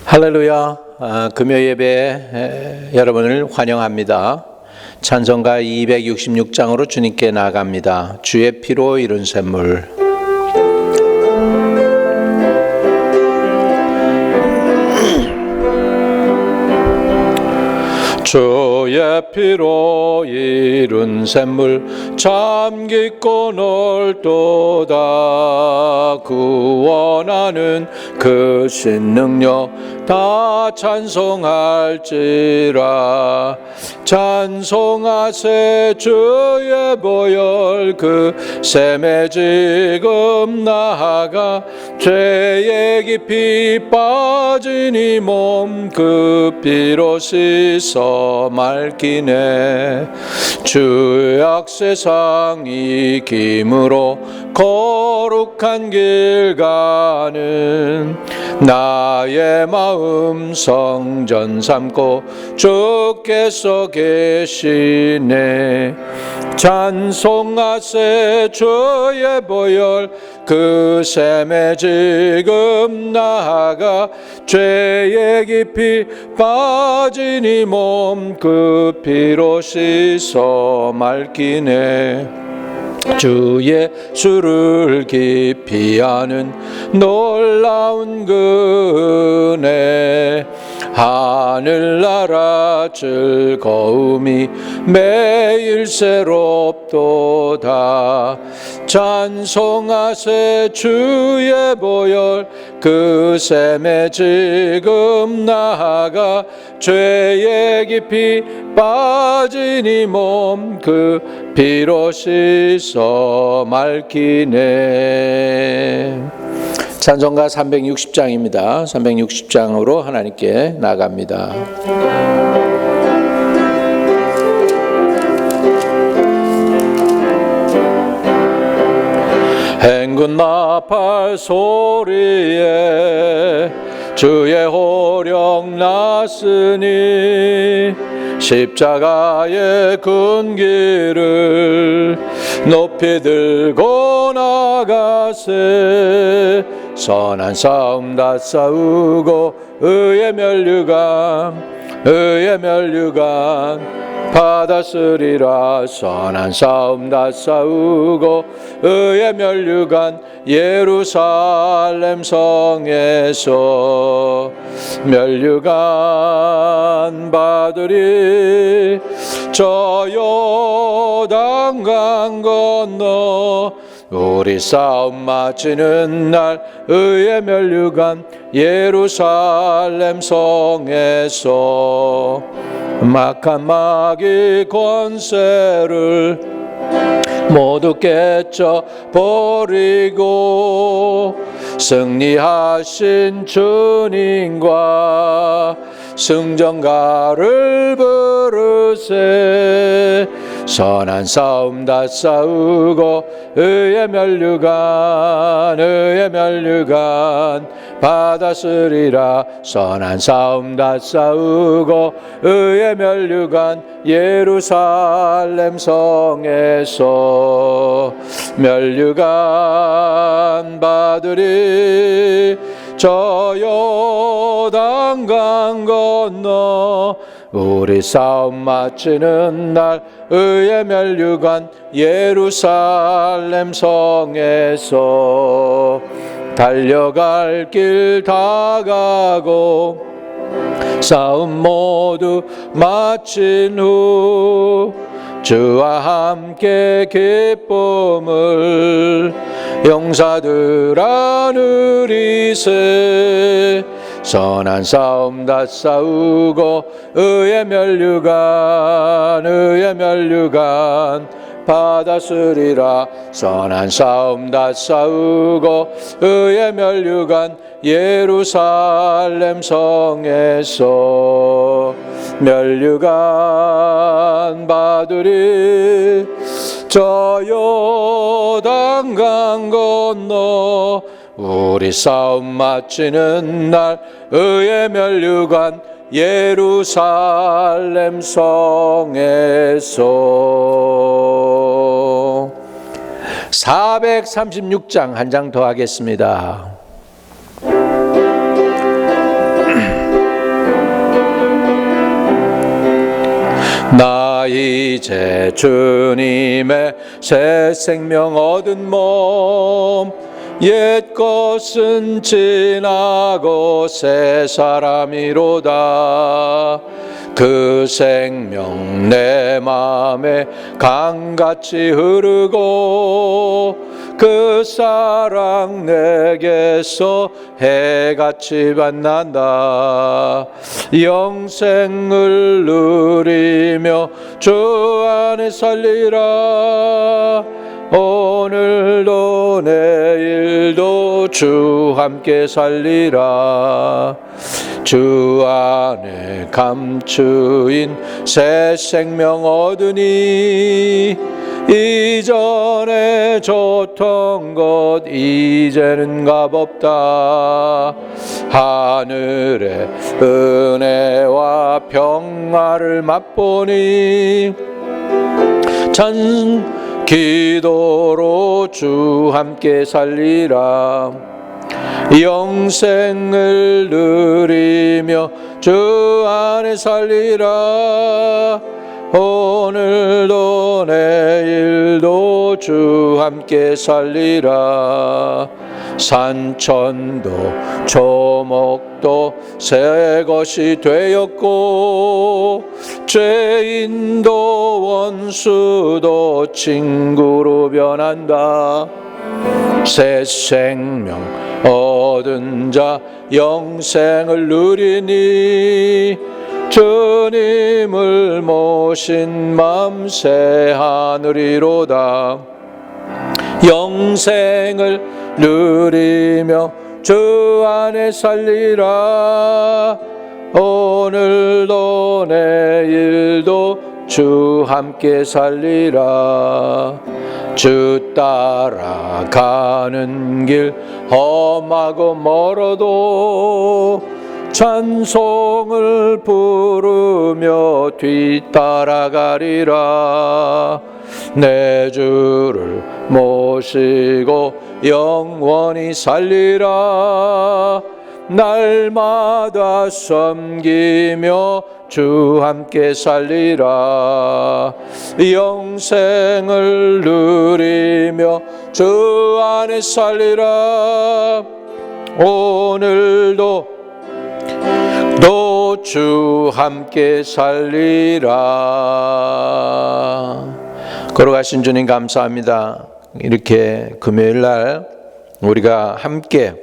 할렐루야. 금요 예배에 여러분을 환영합니다. 찬송가 266장으로 주님께 나아갑니다. 주의 피로 이룬 샘물. 주의 피로 이룬 샘물 참 깊고 넓도다. 구원하는 그 신능력 다 찬송할지라. 찬송하세 주의 보혈 그 샘에 지금 나아가 죄에 깊이 빠진 이 몸 그 피로 씻어 맑히네. 죄악 세상 이김으로 거룩한 길 가는 나의 마음 성전 삼고 주께서 계시네. 찬송하세 주의 보혈 그 샘에 지금 나아가 죄에 깊이 빠진 이 몸 그 피로 씻어 맑히네. 주 예수를 깊이 아는 놀라운 은혜 하늘나라 즐거움이 매일 새롭도다. 찬송하세 주의 보혈 그 샘에 지금 나아가 죄에 깊이 빠진 이 몸 그 피로 씻어 맑히네. 찬송가 360장입니다. 360장으로 하나님께 나갑니다. 행군 나팔 소리에 주의 호령 났으니 십자가의 군기를 높이 들고 나가세. 선한 싸움 다 싸우고 의의 면류관 받았으리라. 선한 싸움 다 싸우고 의의 면류관 예루살렘 성에서 면류관 받으리. 저 요단강 건너 우리 싸움 마치는 날 의의 면류관 예루살렘 성에서 막한 마귀 권세를 모두 깨쳐 버리고 승리하신 주님과 승전가를 부르세. 선한 싸움 다 싸우고 의의 면류관 받았으리라. 선한 싸움 다 싸우고 의의 면류관 예루살렘 성에서 면류관 받으리. 저 요단강 건너 우리 싸움 마치는 날 의의 면류관 예루살렘 성에서 달려갈 길 다 가고 싸움 모두 마친 후 주와 함께 기쁨을 용사들아 누리세. 선한 싸움 다 싸우고 의의 면류관 받았으리라. 선한 싸움 다 싸우고 의의 면류관 예루살렘 성에서 면류관 받으리. 저 요단강 건너 우리 싸움 마치는 날 의의 면류관 예루살렘 성에서 436장 한 장 더 하겠습니다. 나 이제 주님의 새 생명 얻은 몸 옛 것은 지나고 새 사람이로다. 그 생명 내 맘에 강같이 흐르고 그 사랑 내게서 해같이 만난다. 영생을 누리며 주 안에 살리라. 오늘도 내일도 주 함께 살리라. 주 안에 감추인 새 생명 얻으니 이전에 좋던 것 이제는 값없다. 하늘의 은혜와 평화를 맛보니 전 기도로 주 함께 살리라. 영생을 누리며 주 안에 살리라. 오늘도 내일도 주 함께 살리라. 산천도 조목도 새 것이 되었고 죄인도 원수도 친구로 변한다. 새 생명 얻은 자 영생을 누리니 주님을 모신 맘 새 하늘이로다. 영생을 누리며 주 안에 살리라. 오늘도 내일도 주 함께 살리라. 주 따라가는 길 험하고 멀어도 찬송을 부르며 뒤따라가리라. 내 주를 모시고 영원히 살리라. 날마다 섬기며 주 함께 살리라. 영생을 누리며 주 안에 살리라. 오늘도 또 주 함께 살리라. 걸어가신 주님 감사합니다. 이렇게 금요일 날 우리가 함께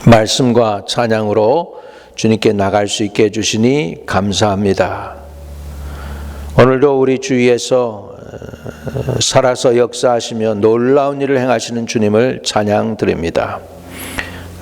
말씀과 찬양으로 주님께 나갈 수 있게 해주시니 감사합니다. 오늘도 우리 주위에서 살아서 역사하시며 놀라운 일을 행하시는 주님을 찬양 드립니다.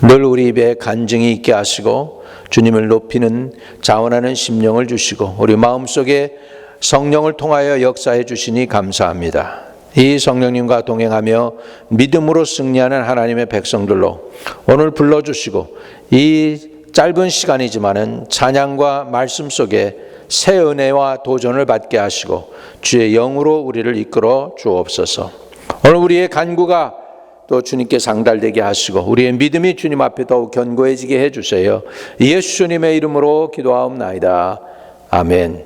늘 우리 입에 간증이 있게 하시고 주님을 높이는 자원하는 심령을 주시고 우리 마음속에 성령을 통하여 역사해 주시니 감사합니다. 이 성령님과 동행하며 믿음으로 승리하는 하나님의 백성들로 오늘 불러주시고 이 짧은 시간이지만은 찬양과 말씀 속에 새 은혜와 도전을 받게 하시고 주의 영으로 우리를 이끌어 주옵소서. 오늘 우리의 간구가 또 주님께 상달되게 하시고 우리의 믿음이 주님 앞에 더욱 견고해지게 해주세요. 예수님의 이름으로 기도하옵나이다. 아멘.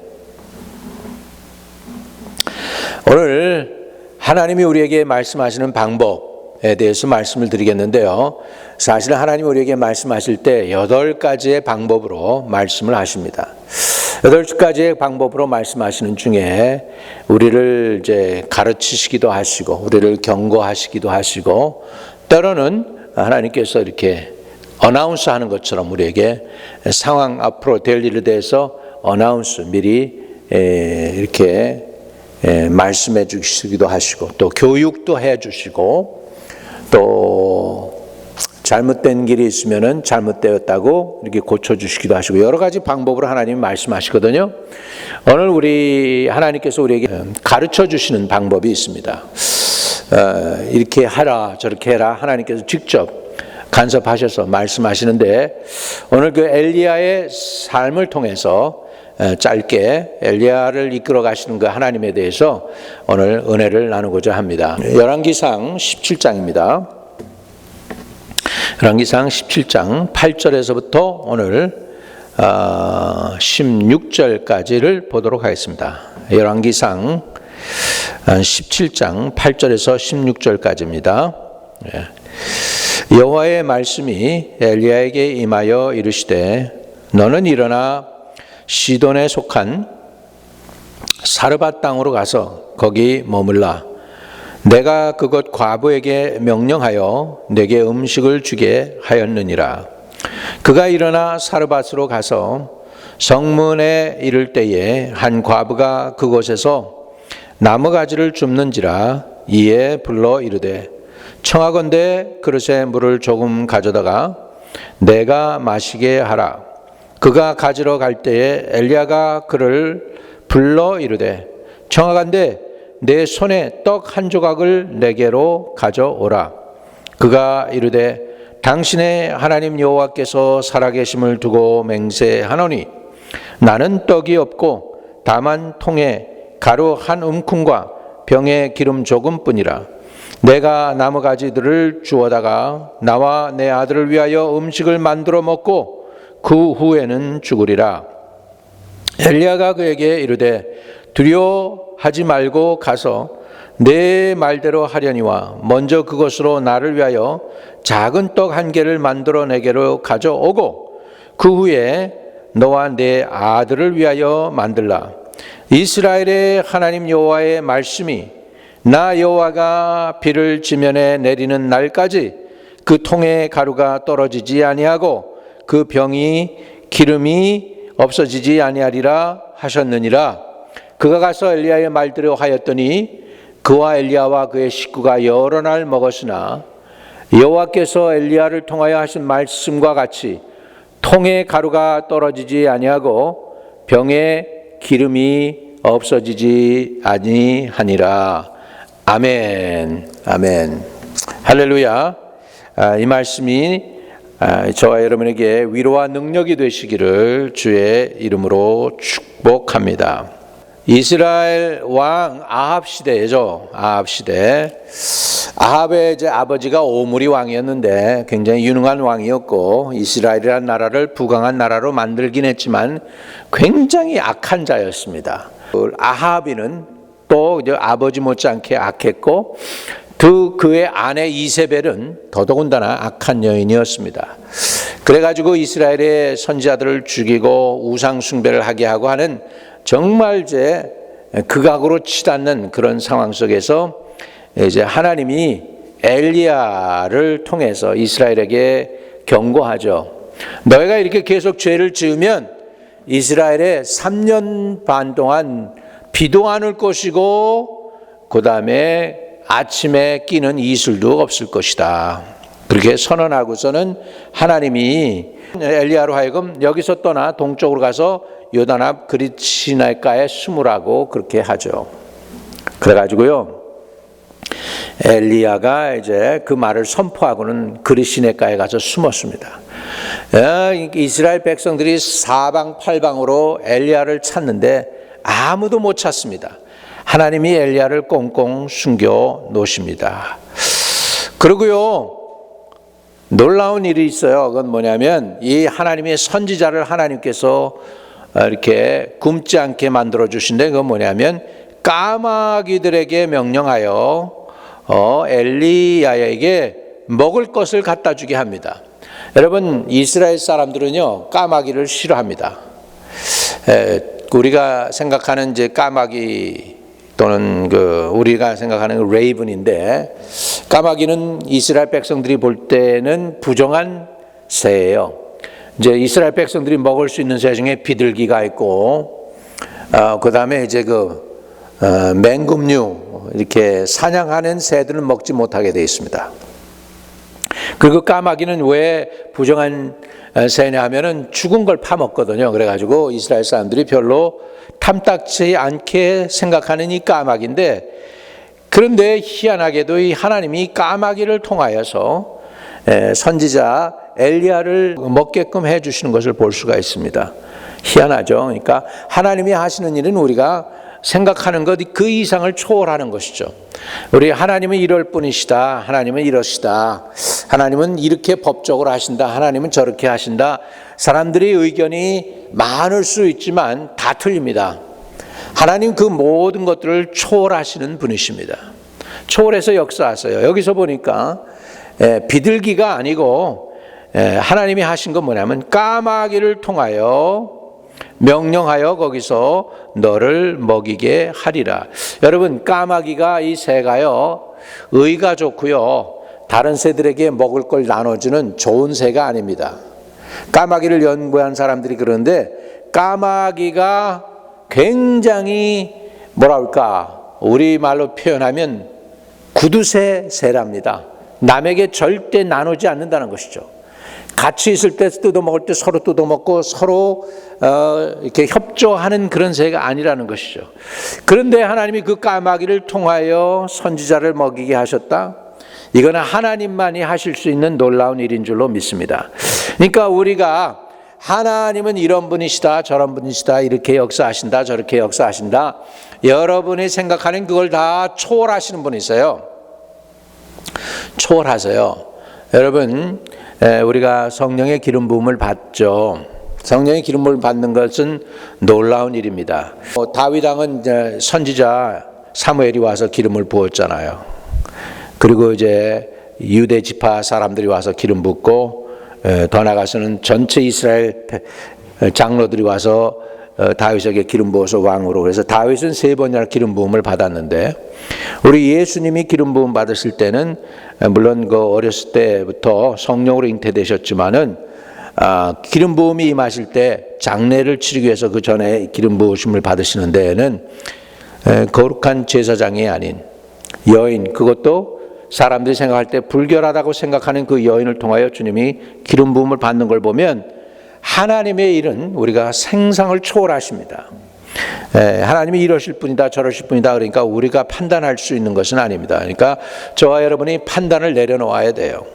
오늘 하나님이 우리에게 말씀하시는 방법에 대해서 말씀을 드리겠는데요. 사실 하나님이 우리에게 말씀하실 때 8가지의 방법으로 말씀을 하십니다. 8가지의 방법으로 말씀하시는 중에 우리를 이제 가르치시기도 하시고 우리를 경고하시기도 하시고 때로는 하나님께서 이렇게 어나운스 하는 것처럼 우리에게 상황 앞으로 될 일에 대해서 어나운스 미리 이렇게 말씀해 주시기도 하시고 또 교육도 해 주시고 또 잘못된 길이 있으면은 잘못되었다고 이렇게 고쳐주시기도 하시고 여러 가지 방법으로 하나님이 말씀하시거든요. 오늘 우리 하나님께서 우리에게 가르쳐 주시는 방법이 있습니다. 이렇게 하라 저렇게 해라 하나님께서 직접 간섭하셔서 말씀하시는데 오늘 그 엘리야의 삶을 통해서 짧게 엘리야를 이끌어 가시는 그 하나님에 대해서 오늘 은혜를 나누고자 합니다. 열왕기상 17장입니다. 열왕기상 17장 8절에서부터 오늘 16절까지를 보도록 하겠습니다. 열왕기상 17장 8절에서 16절까지입니다. 여호와의 말씀이 엘리야에게 임하여 이르시되 너는 일어나 시돈에 속한 사르밧 땅으로 가서 거기 머물라. 내가 그곳 과부에게 명령하여 내게 음식을 주게 하였느니라. 그가 일어나 사르밧으로 가서 성문에 이를 때에 한 과부가 그곳에서 나무가지를 줍는지라. 이에 불러 이르되 청하건대 그릇에 물을 조금 가져다가 내가 마시게 하라. 그가 가지러 갈 때에 엘리야가 그를 불러 이르되 청하건대 내 손에 떡 한 조각을 내게로 가져오라. 그가 이르되 당신의 하나님 여호와께서 살아계심을 두고 맹세하노니 나는 떡이 없고 다만 통에 가루 한 움큼과 병에 기름 조금뿐이라. 내가 나무가지들을 주워다가 나와 내 아들을 위하여 음식을 만들어 먹고 그 후에는 죽으리라. 엘리야가 그에게 이르되 두려워하지 말고 가서 내 말대로 하려니와 먼저 그것으로 나를 위하여 작은 떡 한 개를 만들어 내게로 가져오고 그 후에 너와 내 아들을 위하여 만들라. 이스라엘의 하나님 여호와의 말씀이 나 여호와가 비를 지면에 내리는 날까지 그 통에 가루가 떨어지지 아니하고 그 병이 기름이 없어지지 아니하리라 하셨느니라. 그가 가서 엘리야의 말대로 하였더니 그와 엘리야와 그의 식구가 여러 날 먹었으나 여호와께서 엘리야를 통하여 하신 말씀과 같이 통에 가루가 떨어지지 아니하고 병에 기름이 없어지지 아니하니라. 아멘. 아멘. 할렐루야. 이 말씀이 저와 여러분에게 위로와 능력이 되시기를 주의 이름으로 축복합니다. 이스라엘 왕 아합 시대죠. 아합 시대. 아합의 이제 아버지가 오므리 왕이었는데 굉장히 유능한 왕이었고 이스라엘이라는 나라를 부강한 나라로 만들긴 했지만 굉장히 악한 자였습니다. 아합이는 또 이제 아버지 못지않게 악했고 그의 아내 이세벨은 더더군다나 악한 여인이었습니다. 그래가지고 이스라엘의 선지자들을 죽이고 우상 숭배를 하게 하고 하는 정말 이제 극악으로 치닫는 그런 상황 속에서 이제 하나님이 엘리야를 통해서 이스라엘에게 경고하죠. 너희가 이렇게 계속 죄를 지으면 이스라엘에 3년 반 동안 비도 안 올 것이고 그 다음에 아침에 끼는 이슬도 없을 것이다. 그렇게 선언하고서는 하나님이 엘리야로 하여금 여기서 떠나 동쪽으로 가서 요단 앞 그릿 시내가에 숨으라고 그렇게 하죠. 그래가지고요 엘리야가 이제 그 말을 선포하고는 그릿 시내가에 가서 숨었습니다. 이스라엘 백성들이 사방팔방으로 엘리야를 찾는데 아무도 못 찾습니다. 하나님이 엘리야를 꽁꽁 숨겨 놓으십니다. 그리고요 놀라운 일이 있어요. 그건 뭐냐면 이 하나님의 선지자를 하나님께서 이렇게 굶지 않게 만들어 주신데 그건 뭐냐면 까마귀들에게 명령하여 엘리야에게 먹을 것을 갖다 주게 합니다. 여러분 이스라엘 사람들은요 까마귀를 싫어합니다. 우리가 생각하는 이제 까마귀 또는 우리가 생각하는 레이븐인데 까마귀는 이스라엘 백성들이 볼 때는 부정한 새예요. 이제 이스라엘 백성들이 먹을 수 있는 새 중에 비둘기가 있고, 그 다음에 이제 맹금류 이렇게 사냥하는 새들은 먹지 못하게 되어 있습니다. 그리고 까마귀는 왜 부정한 새냐 하면은 죽은 걸 파먹거든요. 그래가지고 이스라엘 사람들이 별로 탐탁지 않게 생각하는 이 까마귀인데, 그런데 희한하게도 이 하나님이 까마귀를 통하여서 선지자 엘리야를 먹게끔 해주시는 것을 볼 수가 있습니다. 희한하죠. 그러니까 하나님이 하시는 일은 우리가 생각하는 것 그 이상을 초월하는 것이죠. 우리 하나님은 이럴 뿐이시다. 하나님은 이러시다. 하나님은 이렇게 법적으로 하신다. 하나님은 저렇게 하신다. 사람들의 의견이 많을 수 있지만 다 틀립니다. 하나님 그 모든 것들을 초월하시는 분이십니다. 초월해서 역사하세요. 여기서 보니까 비둘기가 아니고 하나님이 하신 건 뭐냐면 까마귀를 통하여 명령하여 거기서 너를 먹이게 하리라. 여러분, 까마귀가 이 새가요 의가 좋고요 다른 새들에게 먹을 걸 나눠주는 좋은 새가 아닙니다. 까마귀를 연구한 사람들이 그러는데 까마귀가 굉장히 우리말로 표현하면 구두새 새랍니다. 남에게 절대 나누지 않는다는 것이죠. 같이 있을 때 뜯어먹을 때 서로 뜯어먹고 서로 이렇게 협조하는 그런 새가 아니라는 것이죠. 그런데 하나님이 그 까마귀를 통하여 선지자를 먹이게 하셨다. 이거는 하나님만이 하실 수 있는 놀라운 일인 줄로 믿습니다. 그러니까 우리가 하나님은 이런 분이시다 저런 분이시다 이렇게 역사하신다 저렇게 역사하신다 여러분이 생각하는 그걸 다 초월하시는 분이세요. 초월하세요. 여러분, 우리가 성령의 기름 부음을 받죠. 성령의 기름 부음을 받는 것은 놀라운 일입니다. 다윗 왕은 선지자 사무엘이 와서 기름을 부었잖아요. 그리고 이제 유대 지파 사람들이 와서 기름 붓고 더 나아가서는 전체 이스라엘 장로들이 와서 다윗에게 기름 부어서 왕으로. 그래서 다윗은 3번이나 기름 부음을 받았는데 우리 예수님이 기름 부음 받으실 때는 물론 그 어렸을 때부터 성령으로 잉태되셨지만은 기름 부음이 임하실 때 장례를 치르기 위해서 그 전에 기름 부으심을 받으시는 데에는 거룩한 제사장이 아닌 여인, 그것도 사람들이 생각할 때 불결하다고 생각하는 그 여인을 통하여 주님이 기름 부음을 받는 걸 보면 하나님의 일은 우리가 생상을 초월하십니다. 하나님이 이러실 분이다 저러실 분이다 그러니까 우리가 판단할 수 있는 것은 아닙니다. 그러니까 저와 여러분이 판단을 내려놓아야 돼요.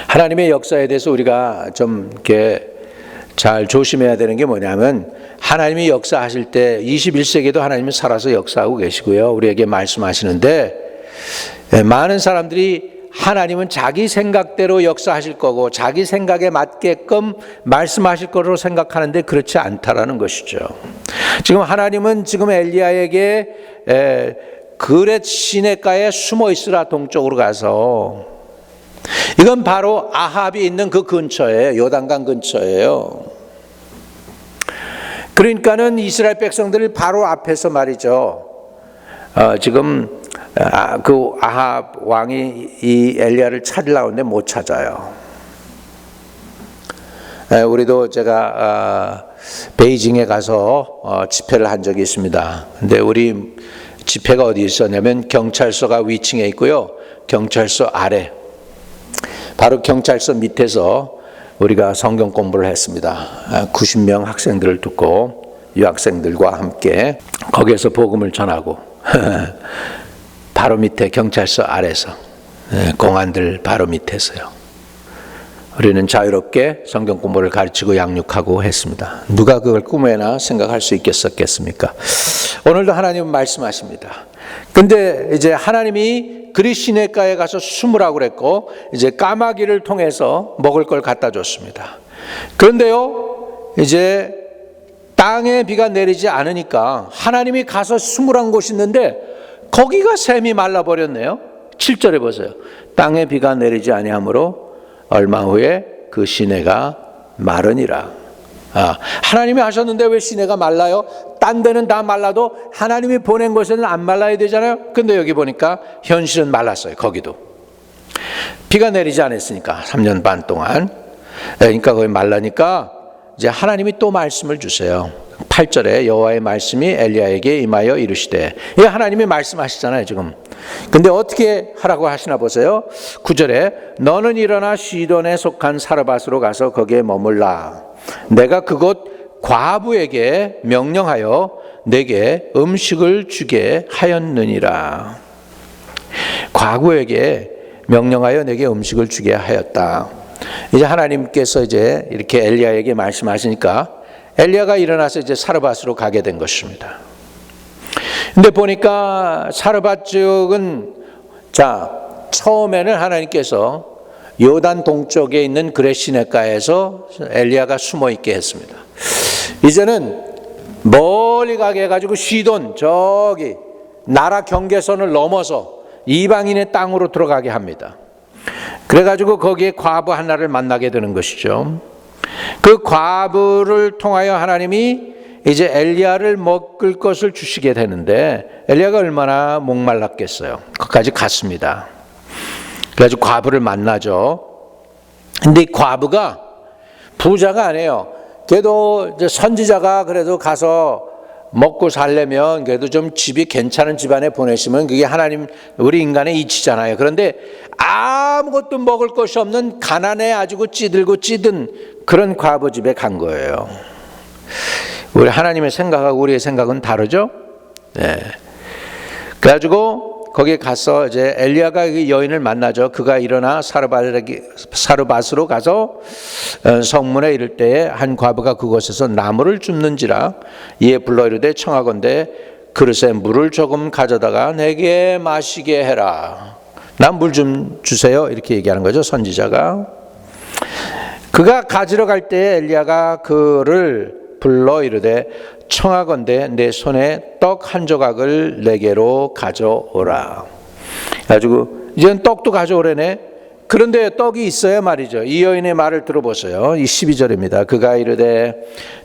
하나님의 역사에 대해서 우리가 좀 이렇게 잘 조심해야 되는 게 뭐냐면 하나님이 역사하실 때 21세기에도 하나님이 살아서 역사하고 계시고요 우리에게 말씀하시는데 많은 사람들이 하나님은 자기 생각대로 역사하실 거고 자기 생각에 맞게끔 말씀하실 거로 생각하는데 그렇지 않다라는 것이죠. 지금 하나님은 지금 엘리야에게 그렛 시내가에 숨어 있으라 동쪽으로 가서 이건 바로 아합이 있는 그 근처에 요단강 근처예요. 그러니까는 이스라엘 백성들 바로 앞에서 말이죠. 지금 그 아합 왕이 이 엘리야를 찾으려고 하는데 못 찾아요. 우리도 제가 베이징에 가서 집회를 한 적이 있습니다. 근데 우리 집회가 어디 있었냐면 경찰서가 위층에 있고요 경찰서 아래 바로 경찰서 밑에서 우리가 성경 공부를 했습니다. 90명 학생들을 두고 유학생들과 함께 거기에서 복음을 전하고 바로 밑에 경찰서 아래서 공안들 바로 밑에서요. 우리는 자유롭게 성경 공부를 가르치고 양육하고 했습니다. 누가 그걸 꿈에나 생각할 수 있겠습니까? 오늘도 하나님은 말씀하십니다. 근데 이제 하나님이 그릿 시내가에 가서 숨으라고 그랬고 이제 까마귀를 통해서 먹을 걸 갖다 줬습니다. 그런데요 이제 땅에 비가 내리지 않으니까 하나님이 가서 숨으란 곳이 있는데 거기가 샘이 말라버렸네요. 7절에 보세요. 땅에 비가 내리지 아니하므로 얼마 후에 그 시내가 마르니라. 하나님이 하셨는데 왜 시내가 말라요? 딴 데는 다 말라도 하나님이 보낸 곳에는 안 말라야 되잖아요. 근데 여기 보니까 현실은 말랐어요. 거기도 비가 내리지 않았으니까 3년 반 동안. 그러니까 거기 말라니까 이제 하나님이 또 말씀을 주세요. 8절에 여호와의 말씀이 엘리야에게 임하여 이르시되, 이게 하나님이 말씀하시잖아요 지금. 근데 어떻게 하라고 하시나 보세요. 9절에 너는 일어나 시돈에 속한 사르밧으로 가서 거기에 머물라. 내가 그곳 과부에게 명령하여 내게 음식을 주게 하였느니라. 과부에게 명령하여 내게 음식을 주게 하였다. 이제 하나님께서 이제 이렇게 엘리야에게 말씀하시니까 엘리야가 일어나서 이제 사르밧으로 가게 된 것입니다. 근데 보니까 사르밧 지역은 처음에는 하나님께서 요단 동쪽에 있는 그레 시내가에서 엘리야가 숨어 있게 했습니다. 이제는 멀리 가게 해가지고 시돈 저기 나라 경계선을 넘어서 이방인의 땅으로 들어가게 합니다. 그래가지고 거기에 과부 하나를 만나게 되는 것이죠. 그 과부를 통하여 하나님이 이제 엘리야를 먹을 것을 주시게 되는데 엘리야가 얼마나 목말랐겠어요. 거기까지 갔습니다. 그래가지고 과부를 만나죠. 근데 이 과부가 부자가 아니에요. 그래도 이제 선지자가 그래도 가서 먹고 살려면 그래도 좀 집이 괜찮은 집안에 보내시면 그게 하나님 우리 인간의 이치잖아요. 그런데 아무것도 먹을 것이 없는 가난에 아주 찌들고 찌든 그런 과부 집에 간 거예요. 우리 하나님의 생각하고 우리의 생각은 다르죠? 네. 그래가지고 거기에 가서 이제 엘리야가 그 여인을 만나죠. 그가 일어나 사르밧으로 가서 성문에 이를 때에 한 과부가 그곳에서 나무를 줍는지라 이에 불러 이르되 청하건대 그릇에 물을 조금 가져다가 내게 마시게 해라. 난 물 좀 주세요. 이렇게 얘기하는 거죠. 선지자가. 그가 가지러 갈 때에 엘리야가 그를 불러 이르되 청하건대 내 손에 떡 한 조각을 내게로 가져오라. 가지고 이제는 떡도 가져오래네. 그런데 떡이 있어야 말이죠. 이 여인의 말을 들어보세요. 이 12절입니다. 그가 이르되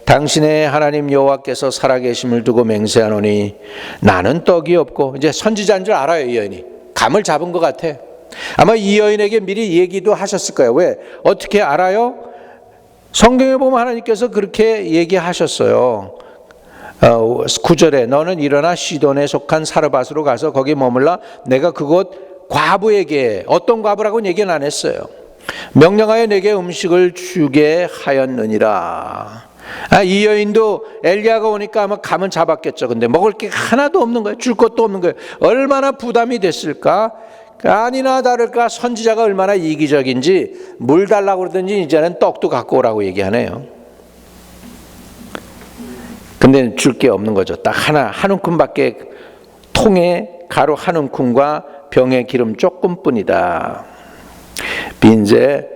당신의 하나님 여호와께서 살아계심을 두고 맹세하노니 나는 떡이 없고, 이제 선지자인 줄 알아요. 이 여인이 감을 잡은 것 같아. 아마 이 여인에게 미리 얘기도 하셨을 거예요. 왜? 어떻게 알아요? 성경에 보면 하나님께서 그렇게 얘기하셨어요. 9절에 너는 일어나 시돈에 속한 사르밧으로 가서 거기 머물라. 내가 그곳 과부에게, 어떤 과부라고는 얘기는 안 했어요. 명령하여 내게 음식을 주게 하였느니라. 이 여인도 엘리야가 오니까 아마 감은 잡았겠죠. 근데 먹을 게 하나도 없는 거예요. 줄 것도 없는 거예요. 얼마나 부담이 됐을까? 아니나 다를까 선지자가 얼마나 이기적인지 물 달라고 그러든지 이제는 떡도 갖고 오라고 얘기하네요. 근데 줄 게 없는 거죠. 딱 한 움큼밖에, 통에 가루 한 움큼과 병에 기름 조금뿐이다. 빈제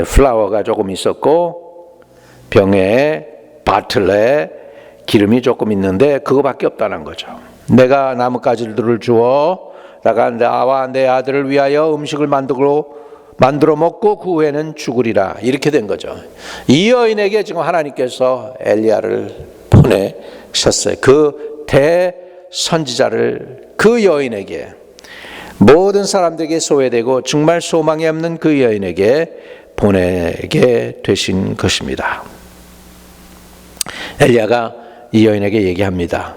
플라워가 조금 있었고 병에 바틀에 기름이 조금 있는데 그거밖에 없다는 거죠. 내가 나뭇가지들을 주어 나와 내 아들을 위하여 음식을 만들어 먹고 그 후에는 죽으리라. 이렇게 된 거죠. 이 여인에게 지금 하나님께서 엘리야를 보내셨어요. 그 대선지자를 그 여인에게, 모든 사람들에게 소외되고 정말 소망이 없는 그 여인에게 보내게 되신 것입니다. 엘리야가 이 여인에게 얘기합니다.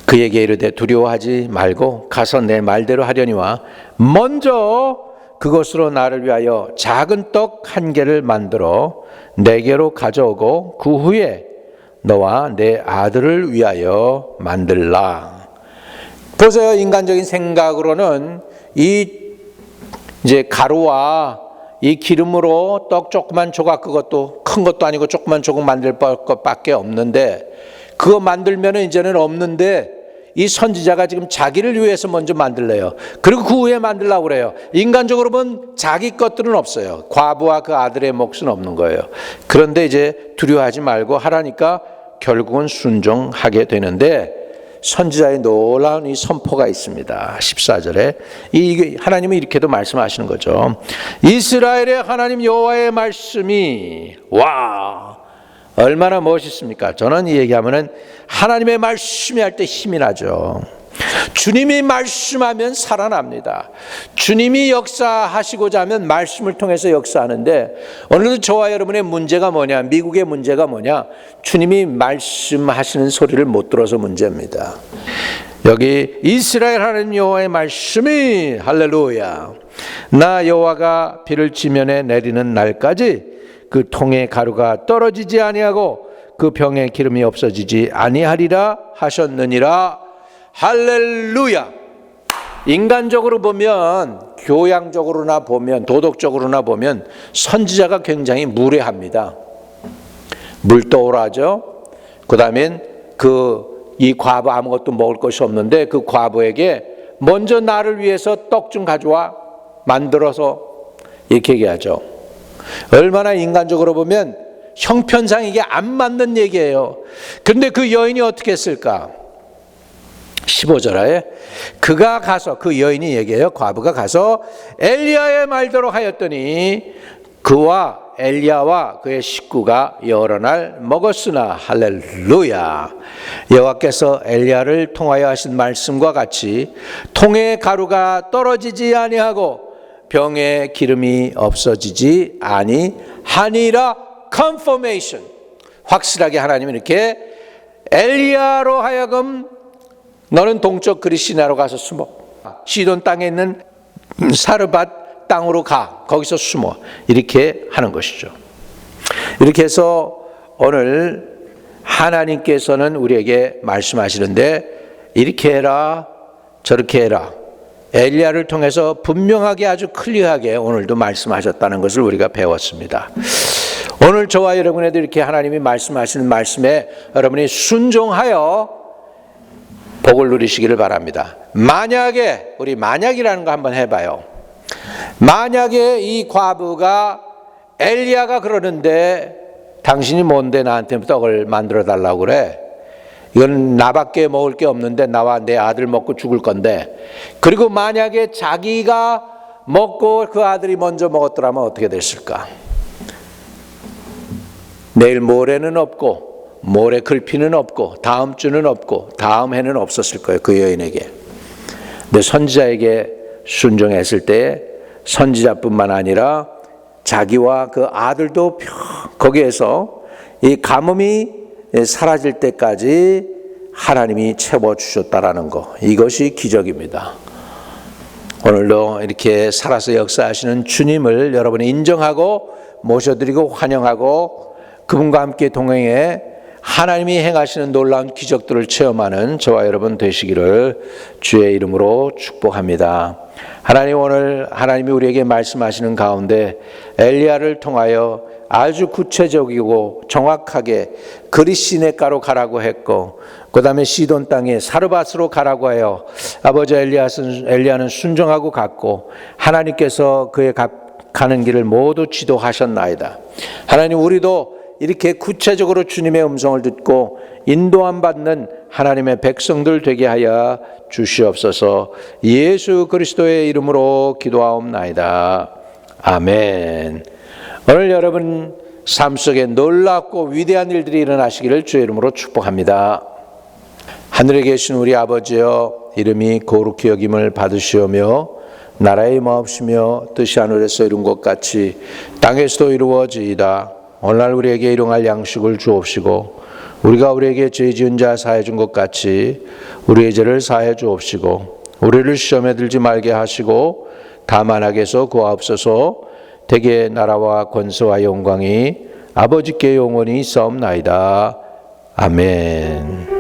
그에게 이르되 두려워하지 말고 가서 내 말대로 하려니와 먼저 그것으로 나를 위하여 작은 떡 한 개를 만들어 내게로 가져오고 그 후에 너와 내 아들을 위하여 만들라. 보세요. 인간적인 생각으로는 이제 가루와 이 기름으로 떡 조그만 조각, 그것도 큰 것도 아니고 조그만 조각 만들 것밖에 없는데, 그거 만들면 이제는 없는데 이 선지자가 지금 자기를 위해서 먼저 만들래요. 그리고 그 후에 만들려고 그래요. 인간적으로 보면 자기 것들은 없어요. 과부와 그 아들의 몫은 없는 거예요. 그런데 이제 두려워하지 말고 하라니까 결국은 순종하게 되는데, 선지자의 놀라운 이 선포가 있습니다. 14절에 하나님은 이렇게도 말씀하시는 거죠. 이스라엘의 하나님 여호와의 말씀이, 와, 얼마나 멋있습니까? 저는 이 얘기하면은 하나님의 말씀이 할 때 힘이 나죠. 주님이 말씀하면 살아납니다. 주님이 역사하시고자 하면 말씀을 통해서 역사하는데, 오늘도 저와 여러분의 문제가 뭐냐, 미국의 문제가 뭐냐, 주님이 말씀하시는 소리를 못 들어서 문제입니다. 여기 이스라엘 하나님 여호와의 말씀이, 할렐루야, 나 여호와가 비를 지면에 내리는 날까지 그 통에 가루가 떨어지지 아니하고 그 병에 기름이 없어지지 아니하리라 하셨느니라. 할렐루야. 인간적으로 보면, 교양적으로나 보면, 도덕적으로나 보면 선지자가 굉장히 무례합니다. 물 떠오라죠. 그 다음엔 이 과부 아무것도 먹을 것이 없는데 그 과부에게 먼저 나를 위해서 떡 좀 가져와 만들어서 이렇게 얘기하죠. 얼마나 인간적으로 보면 형편상 이게 안 맞는 얘기예요. 그런데 그 여인이 어떻게 했을까? 15절에 그가 가서, 그 여인이 얘기해요. 과부가 가서 엘리야의 말대로 하였더니 그와 엘리야와 그의 식구가 여러 날 먹었으나 할렐루야. 여호와께서 엘리야를 통하여 하신 말씀과 같이 통에 가루가 떨어지지 아니하고 병에 기름이 없어지지 아니하니라. confirmation. 확실하게 하나님은 이렇게 엘리야로 하여금 너는 동쪽 그리시나로 가서 숨어. 시돈 땅에 있는 사르밧 땅으로 가. 거기서 숨어. 이렇게 하는 것이죠. 이렇게 해서 오늘 하나님께서는 우리에게 말씀하시는데 이렇게 해라 저렇게 해라. 엘리야를 통해서 분명하게 아주 클리어하게 오늘도 말씀하셨다는 것을 우리가 배웠습니다. 오늘 저와 여러분에도 이렇게 하나님이 말씀하시는 말씀에 여러분이 순종하여 복을 누리시기를 바랍니다. 만약에 우리 만약이라는 거 한번 해봐요. 만약에 이 과부가 엘리야가 그러는데 당신이 뭔데 나한테 떡을 만들어 달라고 그래? 이건 나밖에 먹을 게 없는데 나와 내 아들 먹고 죽을 건데, 그리고 만약에 자기가 먹고 그 아들이 먼저 먹었더라면 어떻게 됐을까? 내일 모레는 없고 모레 글피는 없고 다음 주는 없고 다음 해는 없었을 거예요. 그 여인에게. 근데 선지자에게 순종했을 때 선지자뿐만 아니라 자기와 그 아들도 거기에서 이 가뭄이 사라질 때까지 하나님이 채워주셨다라는 거, 이것이 기적입니다. 오늘도 이렇게 살아서 역사하시는 주님을 여러분이 인정하고 모셔드리고 환영하고 그분과 함께 동행해 하나님이 행하시는 놀라운 기적들을 체험하는 저와 여러분 되시기를 주의 이름으로 축복합니다. 하나님, 오늘 하나님이 우리에게 말씀하시는 가운데 엘리야를 통하여 아주 구체적이고 정확하게 그리시네가로 가라고 했고, 그 다음에 시돈 땅에 사르밧으로 가라고 해요. 아버지 엘리야는 순종하고 갔고 하나님께서 그의 가는 길을 모두 지도하셨나이다. 하나님, 우리도 이렇게 구체적으로 주님의 음성을 듣고 인도함 받는 하나님의 백성들 되게 하여 주시옵소서. 예수 그리스도의 이름으로 기도하옵나이다. 아멘. 오늘 여러분 삶 속에 놀랍고 위대한 일들이 일어나시기를 주의 이름으로 축복합니다. 하늘에 계신 우리 아버지여, 이름이 거룩히 여김을 받으시오며 나라의 마옵시며 뜻이 하늘에서 이룬 것 같이 땅에서도 이루어지이다. 오늘날 우리에게 일용할 양식을 주옵시고 우리가 우리에게 죄 지은 자 사해 준 것 같이 우리의 죄를 사해 주옵시고 우리를 시험에 들지 말게 하시고 다만 악에서 구하옵소서. 대개 나라와 권세와 영광이 아버지께 영원히 있사옵나이다. 아멘.